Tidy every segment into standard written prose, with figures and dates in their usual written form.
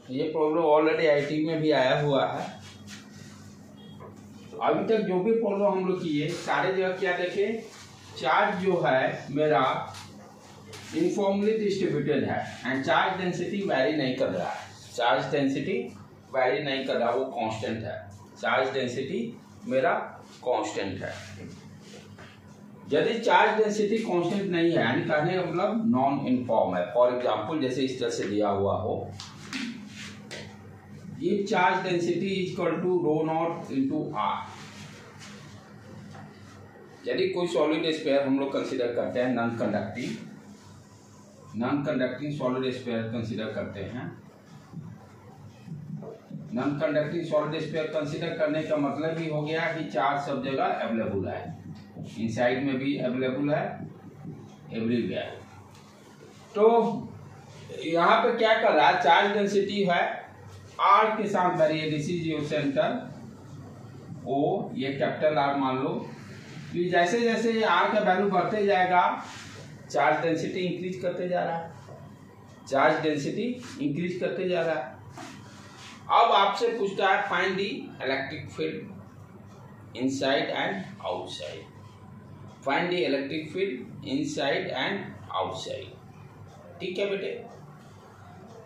ये problem already IT में भी आया हुआ है। अभी तक जो भी प्रॉब्लम हम लोग किए सारे जगह क्या देखे, चार्ज जो है मेरा यूनिफॉर्मली डिस्ट्रीब्यूटेड है एंड चार्ज डेंसिटी वैरी नहीं कर रहा है। चार्ज डेंसिटी वैरी नहीं कर रहा, वो कांस्टेंट है। चार्ज डेंसिटी मेरा कांस्टेंट है। यदि चार्ज डेंसिटी कांस्टेंट नहीं है यानी कहने का मतलब नॉन यूनिफॉर्म है। फॉर एग्जांपल जैसे इस तरह से दिया हुआ हो, ये charge density is equal to rho naught into R. यदि कोई सॉलिड स्फीयर हम लोग कंसीडर करते हैं non conducting solid sphere consider करते हैं। Non conducting solid sphere consider करने का मतलब ही हो गया कि चार्ज सब जगह अवेलेबल है, इनसाइड में भी अवेलेबल है, एवरीवेयर। तो यहाँ पे क्या कर रहा है, चार्ज डेंसिटी है आर के साथ very, this is your centre O, ये कैपिटल आर मान लो। तो जैसे जैसे आर का वैल्यू बढ़ते जाएगा चार्ज डेंसिटी इंक्रीज करते जा रहा है, चार्ज डेंसिटी इंक्रीज करते जा रहा है। अब आपसे पूछता है find the electric field inside and outside. Find the electric field inside and outside. ठीक है बेटे,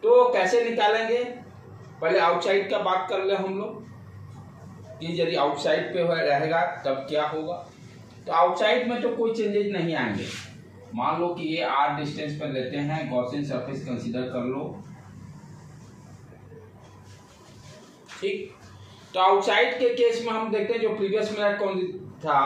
तो कैसे निकालेंगे, पहले आउटसाइड का बात कर ले हम लोग कि यदि आउटसाइड पे रहेगा तब क्या होगा। तो आउटसाइड में तो कोई चेंजेस नहीं आएंगे। मान लो कि ये आर डिस्टेंस पर लेते हैं, गॉसियन सरफेस कंसीडर कर लो। ठीक, तो आउटसाइड के केस में हम देखते हैं जो प्रीवियस में कौन था,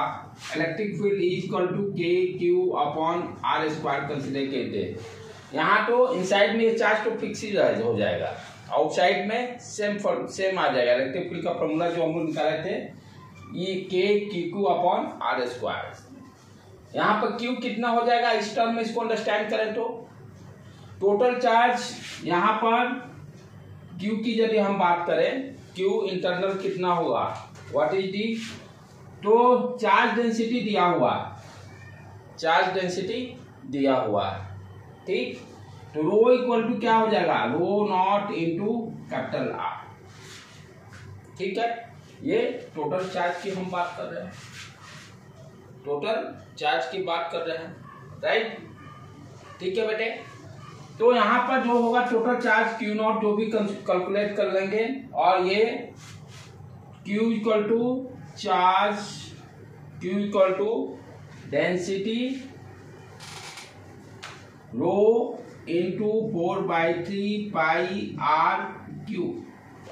electric field is equal to k q upon r square consider करते। यहाँ तो इनसाइड में ये चार्ज तो फिक्स ही हो जाएगा, आउटसाइड में सेम आ जाएगा। इलेक्ट्रिक फील्ड का फॉर्मूला जो हम लोग निकाले थे ये के क्यू अपॉन आर स्क्वायर। यहाँ पर क्यू कितना हो जाएगा, इस टर्म में इसको अंडरस्टैंड करें तो टोटल चार्ज यहाँ पर क्यू की यदि हम बात करें, क्यू इंटरनल कितना होगा, व्हाट इज दी, तो चार्ज डेंसिटी दिया हुआ, चार्ज डेंसिटी दिया हुआ है। ठीक, तो रो इक्वल टू क्या हो जाएगा, रो नॉट इंटू कैपिटल आर। ठीक है, ये टोटल चार्ज की हम बात कर रहे हैं, टोटल चार्ज की बात कर रहे हैं, राइट। ठीक है बेटे, तो यहाँ पर जो होगा टोटल चार्ज क्यू नॉट जो भी कैलकुलेट कर लेंगे, और ये Q equal to charge, Q equal to density rho into 4/3 pi R Q.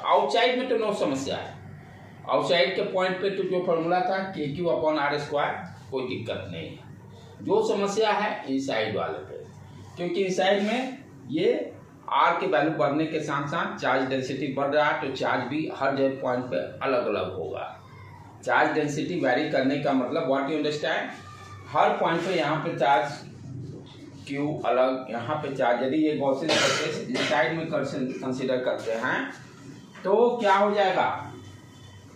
Outside में तो नो समस्या है, आउटसाइड के पॉइंट पे तो जो फॉर्मूला था के क्यू अपॉन आर स्क्वायर, कोई दिक्कत नहीं है। जो समस्या है इनसाइड वाले पे, क्योंकि इनसाइड में ये आर के वैल्यू बढ़ने के साथ साथ चार्ज डेंसिटी बढ़ रहा है, तो चार्ज भी हर जगह पॉइंट पे अलग अलग होगा। चार्ज डेंसिटी वैरी करने का मतलब what you understand, her point पे यहाँ पे चार्ज क्यू अलग, यहाँ पे चार्ज, यदि ये गॉसियन सरफेस इनसाइड में कंसीडर करते हैं तो क्या हो जाएगा,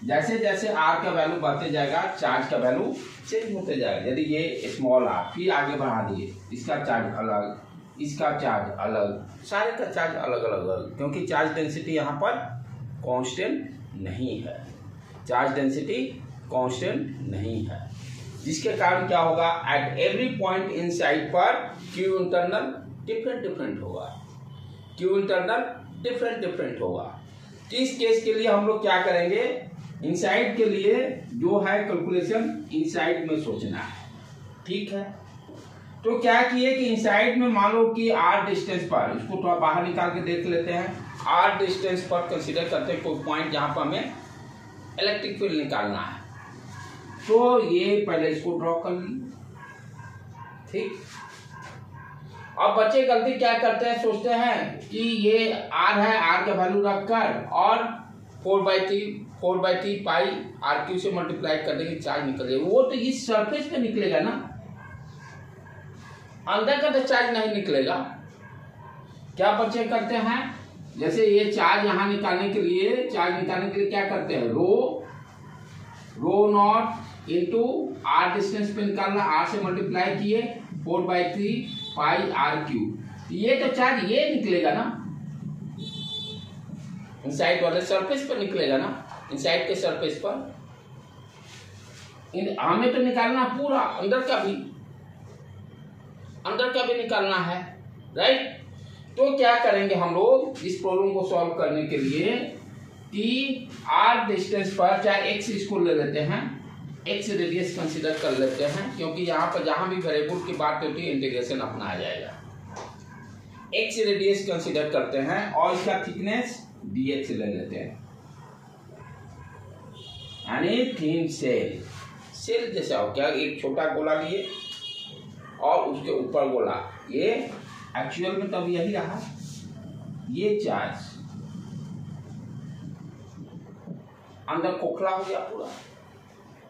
जैसे जैसे आर का वैल्यू बढ़ते जाएगा चार्ज का वैल्यू चेंज होते जाएगा। यदि ये स्मॉल आर फिर आगे बढ़ा दिए, इसका चार्ज अलग, इसका चार्ज अलग, सारे का चार्ज अलग अलग, क्योंकि चार्ज डेंसिटी यहाँ पर कांस्टेंट नहीं है, चार्ज डेंसिटी कांस्टेंट नहीं है, जिसके कारण क्या होगा, एट एवरी पॉइंट इनसाइड पर क्यू इंटरनल डिफरेंट होगा, क्यू इंटरनल डिफरेंट होगा। तो इस केस के लिए हम लोग क्या करेंगे, इनसाइड के लिए जो है कैलकुलेशन इनसाइड में सोचना है। ठीक है, तो क्या किए कि इनसाइड में मान लो कि आर डिस्टेंस पर, इसको थोड़ा बाहर निकाल के देख लेते हैं, आर डिस्टेंस पर कंसीडर करते हैं कोई पॉइंट जहां पर हमें इलेक्ट्रिक फील्ड निकालना है। तो ये पहले इसको ड्रॉ कर ली। ठीक, अब बच्चे गलती क्या करते हैं, सोचते हैं कि ये आर है, आर का वैल्यू रखकर और 4/3 पाई आर क्यू से मल्टीप्लाई कर देंगे, चार्ज निकल जाएगा। वो तो इस सरफेस पे निकलेगा ना, अंदर का तो चार्ज नहीं निकलेगा। क्या बच्चे करते हैं, जैसे ये चार्ज यहाँ निकालने के लिए, क्या करते हैं, रो नॉट इंटू आर डिस्टेंस पे निकालना, आर से मल्टीप्लाई किए 4/3 पाई आर क्यू, ये तो चार्ज ये निकलेगा ना, इनसाइड वाले सरफेस पर निकलेगा ना, इनसाइड के सरफेस पर। हमें तो निकालना पूरा अंदर का भी निकालना है, राइट। तो क्या करेंगे हम लोग इस प्रॉब्लम को सॉल्व करने के लिए कि r डिस्टेंस पर, चाहे x इसको ले लेते हैं, x रेडियस कंसीडर कर लेते हैं, क्योंकि यहाँ पर जहां भी वेरिएबल की बात होती है इंटीग्रेशन अपना आ जाएगा। x रेडियस कंसीडर करते हैं और इसका थिकनेस dx ले लेते हैं, यानी थिन सेल जैसा हो क्या, एक छोटा गोला लिए और उसके ऊपर गोला, ये एक्चुअल में तब यही रहा, ये चार्ज अंदर खोखला हो गया पूरा,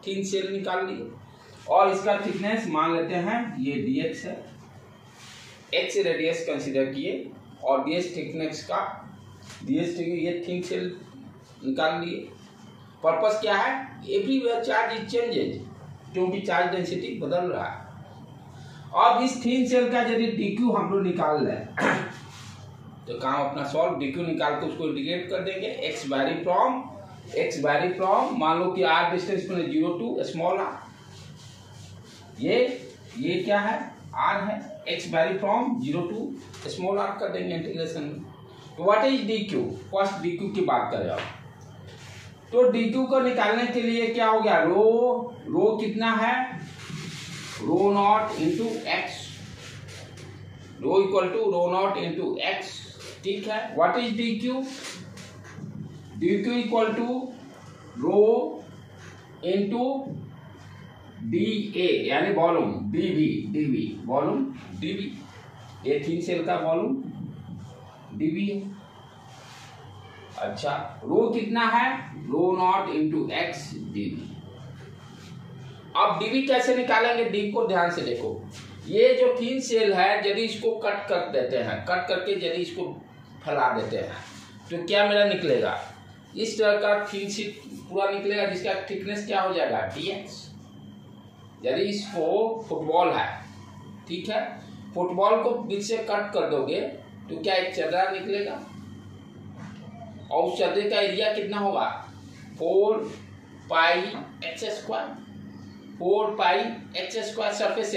थिन सेल निकाल लिए और इसका थिकनेस मान लेते हैं ये dx है, x रेडियस कंसीडर किए और dx थिकनेस का ये थिन सेल निकाल लिए। पर्पस क्या है, एवरीवेयर चार्ज इज चेंजेज, क्योंकि चार्ज डेंसिटी बदल रहा है। अब इस थिन सेल का यदि dq हम लोग निकाल लें तो काम अपना सॉल्व, dq निकाल के उसको इंटीग्रेट कर देंगे। x वैरी फ्रॉम मान लो कि r डिस्टेंस पर 0 to स्मॉल r, ये क्या है, r है, x vary from 0 to small r कर देंगे इंटीग्रेशन में। तो what is dq, first dq की बात करें आप, तो dq को निकालने के लिए क्या हो गया, रो कितना है, rho naught into x, rho equal to rho naught into x, ठीक है। What is dq, dq equal to rho into dA यानी वॉल्यूम, dV वॉल्यूम dV, ये थिन सेल का वॉल्यूम dV है। अच्छा, रो कितना है, rho naught into x dV। अब dV कैसे निकालेंगे, d को ध्यान से देखो, ये जो थिन सेल है यदि इसको कट कर देते हैं, कट करके यदि इसको फैला देते हैं तो क्या मेरा निकलेगा, इस तरह का थिन शीट पूरा निकलेगा जिसका थिकनेस क्या हो जाएगा dx। यदि इसको फुटबॉल है, ठीक है, फुटबॉल को बीच से कट कर दोगे तो क्या एक चदरा निकलेगा और उस चदरे का एरिया कितना होगा 4 pi x square surface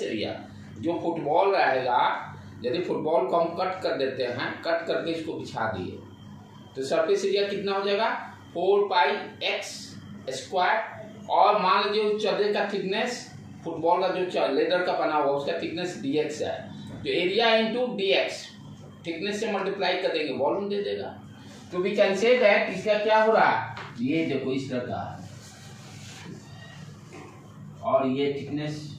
area. जो फुटबॉल रहेगा, यदि फुटबॉल को हम कट कर देते हैं, कट करके इसको बिछा दिए तो सरफेस एरिया कितना हो जाएगा 4 पाई एक्स स्क्वायर, और मान लीजिए चदरे का थिकनेस, फुटबॉल का जो लेदर का बना हुआ उसका थिकनेस dx है, तो एरिया इंटू dx थिकनेस से मल्टीप्लाई कर देंगे, वॉल्यूम दे देगा। तो वी कैन से दैट इसका क्या हो रहा है, ये देखो इस तरह का, और ये थिकनेस,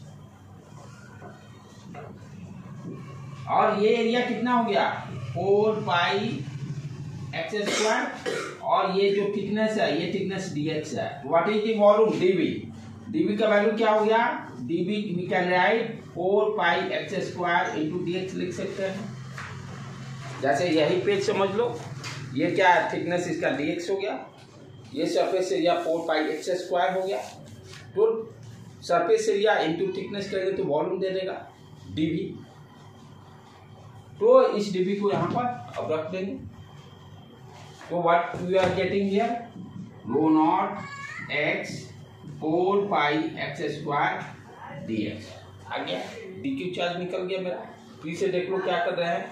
और ये एरिया कितना हो गया 4 पाई एक्स स्क्वायर, और ये जो थिकनेस है ये थिकनेस dx है। What is the volume dV का वैल्यू क्या हो गया, dV we can write 4 pi x square into dx लिख सकते हैं। जैसे यही पेज समझ लो, ये क्या है, थिकनेस इसका dx हो गया, ये surface area 4 pi x square हो गया, तो सरफेस एरिया इंटू थिकनेस करेंगे तो वॉल्यूम दे देगा dV। तो इस dV को यहाँ पर अब रख देंगे, तो what we are getting here, rho naught x 4 pi x square dx आ गया, dq चार्ज निकल गया मेरा। फिर से देख लो क्या कर रहे हैं,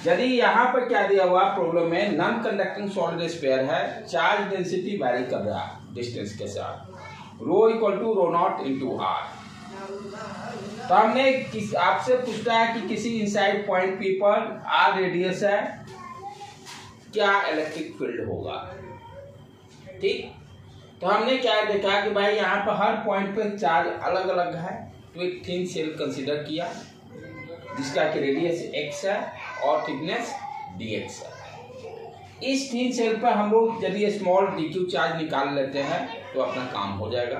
यदि यहाँ पर क्या दिया हुआ प्रॉब्लम में, नॉन कंडक्टिंग सॉलिड स्फीयर है, चार्ज डेंसिटी वैरी कर रहा है डिस्टेंस के साथ, rho equal to rho naught into r। तो हमने आपसे पूछता है कि किसी इनसाइड पॉइंट P पर r रेडियस है, क्या इलेक्ट्रिक फील्ड होगा, ठीक। तो हमने क्या देखा कि भाई यहाँ पर हर पॉइंट पर चार्ज अलग अलग है, तो एक थिन सेल कंसीडर किया जिसका कि रेडियस x है और थिकनेस dx है। इस थिन सेल पर हम लोग यदि स्मॉल dq चार्ज निकाल लेते हैं तो अपना काम हो जाएगा।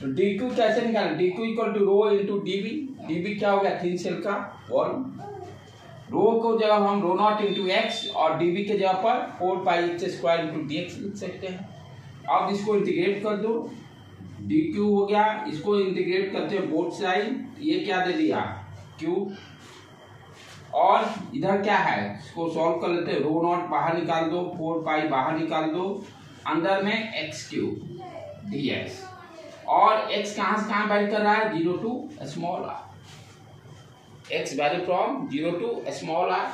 तो dq कैसे निकालें, dq equal to rho into dv क्या हो गया, थिन सेल का वॉल्यूम, रो को जगह हम रो नॉट इंटू एक्स और dv के जगह पर 4 pi x square into dx लिख सकते हैं। अब इसको इंटीग्रेट कर दो, dq हो गया, इसको इंटीग्रेट करते हैं बोथ साइड, ये क्या दे दिया q, और इधर क्या है, इसको सॉल्व कर लेते हैं। रो नॉट बाहर निकाल दो, 4 पाई बाहर निकाल दो, अंदर में एक्स क्यूब dx, और x कहां से कहां वैरी कर रहा है, 0 to small r, x vary from 0 to small r।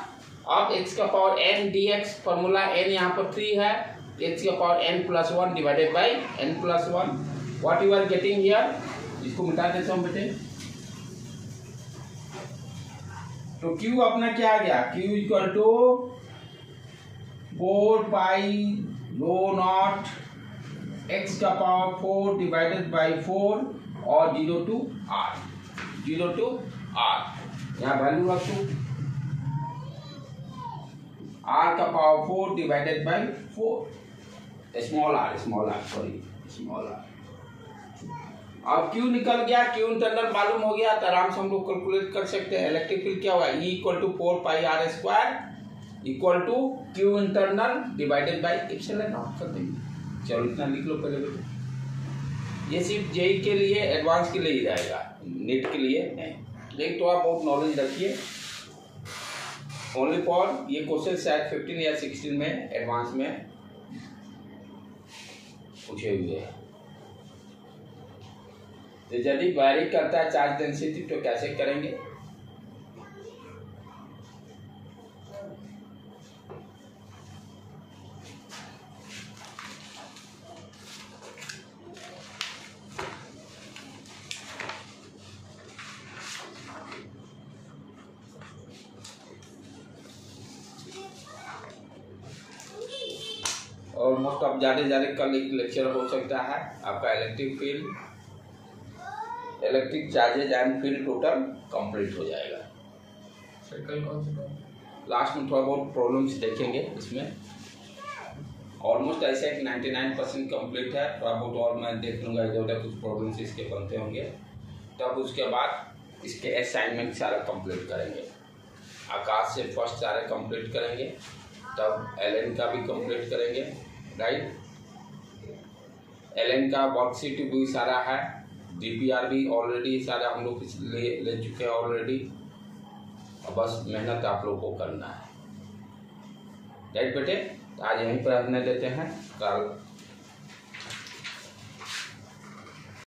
अब x का power n dx, formula n यहाँ पर 3 है, x का power n+1 divided by n+1, what you are getting here, इसको मिटा देता हूं बेटे। तो q अपना क्या आ गया, q equal to 4 pi rho naught x का पावर 4 डिवाइडेड बाई 4 और 0 to r, 0 to r, यहाँ वैल्यू रख दो, r का power 4 divided by 4, small r sorry small r। अब Q निकल गया, Q इंटरनल मालूम हो गया तो आराम से हम लोग कैलकुलेट कर सकते हैं। इलेक्ट्रिक फील्ड क्या हुआ, E equal to 4 pi r square equal to Q internal divided by epsilon naught कर देंगे। चलो इतना लिख लो पहले बेटे, ये सिर्फ जेई के लिए, एडवांस के लिए ही रहेगा, नेट के लिए नहीं। लेकिन तो आप बहुत नॉलेज रखिए, ओनली फॉर ये क्वेश्चन शायद 15 या 16 में एडवांस में पूछे हुए हैं। तो यदि वैरी करता है चार्ज डेंसिटी तो कैसे करेंगे, ऑलमोस्ट अब ज़्यादा कल एक लेक्चर हो सकता है आपका electric field, electric charges and field total complete हो जाएगा। कल कौन सा लास्ट में थोड़ा बहुत प्रॉब्लम्स देखेंगे, इसमें ऑलमोस्ट ऐसे एक 99% कंप्लीट है, थोड़ा बहुत और मैं देख लूँगा, इधर उधर कुछ प्रॉब्लम्स इसके बनते होंगे, तब उसके बाद इसके असाइनमेंट सारा कंप्लीट करेंगे। आकाश से फर्स्ट सारे कंप्लीट करेंगे, तब एलएन का भी कंप्लीट करेंगे, राइट। एलएन का वर्कशीट भी सारा है, डीपीआर भी ऑलरेडी सारा हम लोग ले चुके हैं ऑलरेडी, अब बस मेहनत आप लोग को करना है, राइट बेटे। आज यहीं पर रहने देते हैं, कल